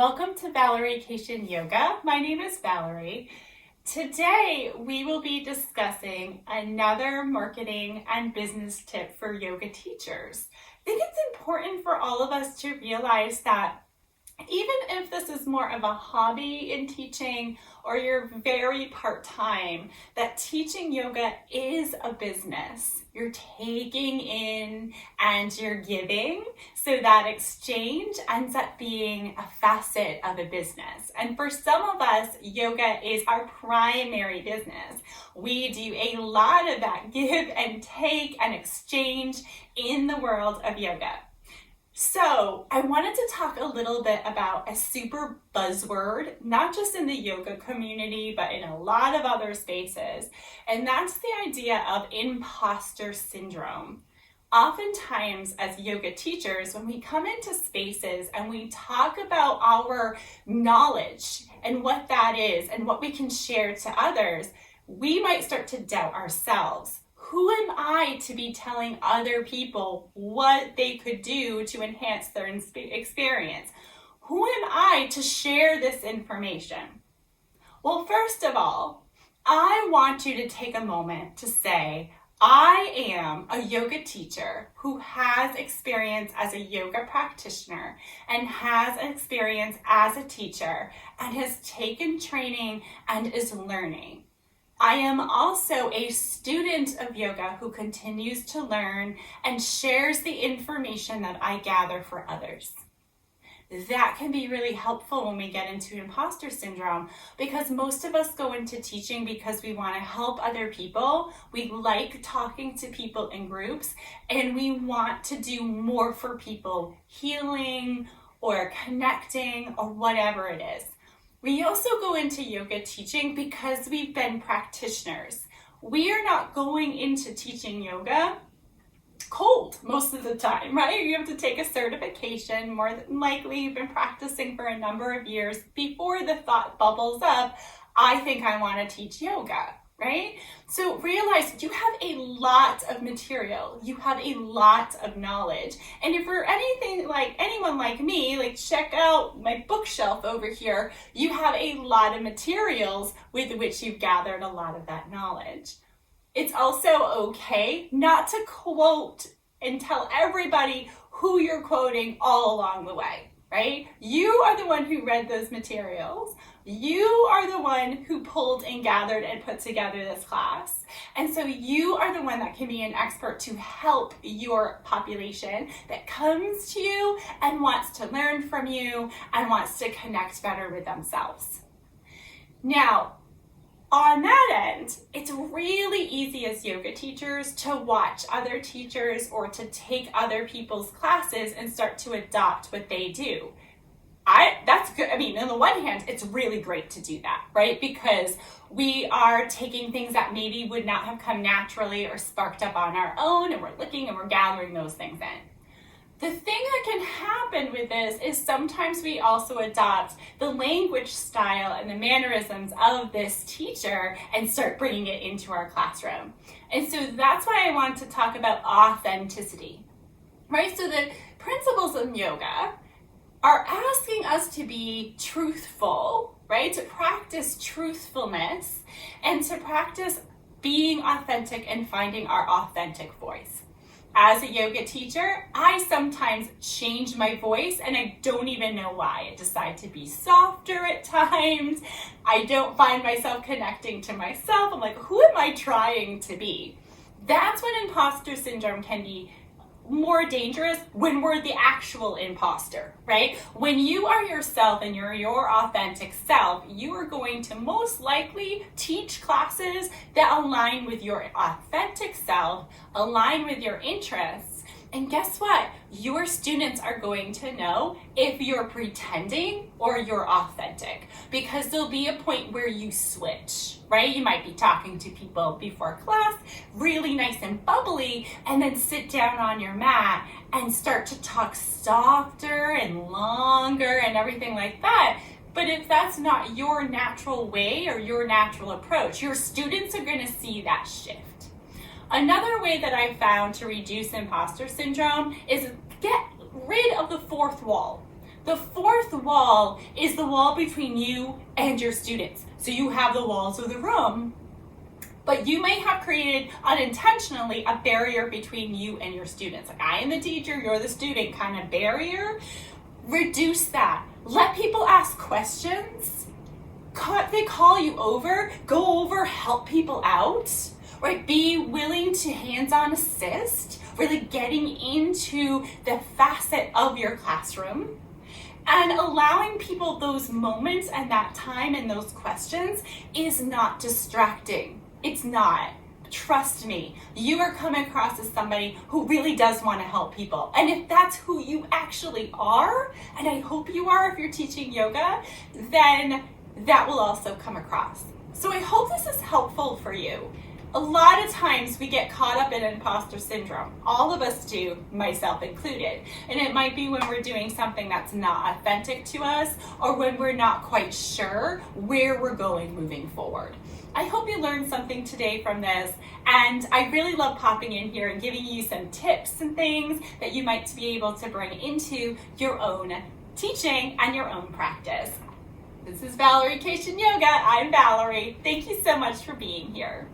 welcome to Vacation Yoga. My name is Valerie. Today we will be discussing another marketing and business tip for yoga teachers. I think it's important for all of us to realize that even if this is more of a hobby in teaching or you're very part-time, that teaching yoga is a business. You're taking in and you're giving, so that exchange ends up being a facet of a business. And for some of us, yoga is our primary business. We do a lot of that give and take and exchange in the world of yoga. So I wanted to talk a little bit about a super buzzword, not just in the yoga community, but in a lot of other spaces. And that's the idea of imposter syndrome. Oftentimes as yoga teachers, when we come into spaces and we talk about our knowledge and what that is and what we can share to others, we might start to doubt ourselves. Who am I to be telling other people what they could do to enhance their experience? Who am I to share this information? Well, first of all, I want you to take a moment to say, I am a yoga teacher who has experience as a yoga practitioner and has experience as a teacher and has taken training and is learning. I am also a student of yoga who continues to learn and shares the information that I gather for others. That can be really helpful when we get into imposter syndrome, because most of us go into teaching because we want to help other people. We like talking to people in groups, and we want to do more for people, healing or connecting or whatever it is. We also go into yoga teaching because we've been practitioners. We are not going into teaching yoga cold most of the time, right? You have to take a certification. More than likely, you've been practicing for a number of years before the thought bubbles up, I think I want to teach yoga, right? So realize you have a lot of material. You have a lot of knowledge. And if you're anyone like me, check out my bookshelf over here. You have a lot of materials with which you've gathered a lot of that knowledge. It's also okay not to quote and tell everybody who you're quoting all along the way, right? You are the one who read those materials. You are the one who pulled and gathered and put together this class. And so you are the one that can be an expert to help your population that comes to you and wants to learn from you and wants to connect better with themselves. Now, on that end, it's really easy as yoga teachers to watch other teachers or to take other people's classes and start to adopt what they do. That's good. I mean, on the one hand, it's really great to do that, right? Because we are taking things that maybe would not have come naturally or sparked up on our own, and we're looking and we're gathering those things in. The thing that can happen with this is sometimes we also adopt the language style and the mannerisms of this teacher and start bringing it into our classroom. And so that's why I want to talk about authenticity, right? So the principles of yoga are asking us to be truthful, right? To practice truthfulness and to practice being authentic and finding our authentic voice. As a yoga teacher, I sometimes change my voice and I don't even know why. I decide to be softer at times. I don't find myself connecting to myself. I'm like, who am I trying to be? That's when imposter syndrome can be more dangerous, when we're the actual imposter, right? When you are yourself and you're your authentic self, you are going to most likely teach classes that align with your authentic self, align with your interests. And guess what? Your students are going to know if you're pretending or you're authentic, because there'll be a point where you switch, right? You might be talking to people before class, really nice and bubbly, and then sit down on your mat and start to talk softer and longer and everything like that. But if that's not your natural way or your natural approach, your students are going to see that shift. Another way that I found to reduce imposter syndrome is get rid of the fourth wall. The fourth wall is the wall between you and your students. So you have the walls of the room, but you may have created unintentionally a barrier between you and your students. Like, I am the teacher, you're the student kind of barrier. Reduce that. Let people ask questions. They call you over, go over, help people out, right? Be willing to hands-on assist, really getting into the facet of your classroom. And allowing people those moments and that time and those questions is not distracting. It's not. Trust me, you are coming across as somebody who really does want to help people. And if that's who you actually are, and I hope you are if you're teaching yoga, then that will also come across. So I hope this is helpful for you. A lot of times we get caught up in imposter syndrome. All of us do, myself included. And it might be when we're doing something that's not authentic to us, or when we're not quite sure where we're going moving forward. I hope you learned something today from this, and I really love popping in here and giving you some tips and things that you might be able to bring into your own teaching and your own practice. This is Valerie Cation Yoga. I'm Valerie. Thank you so much for being here.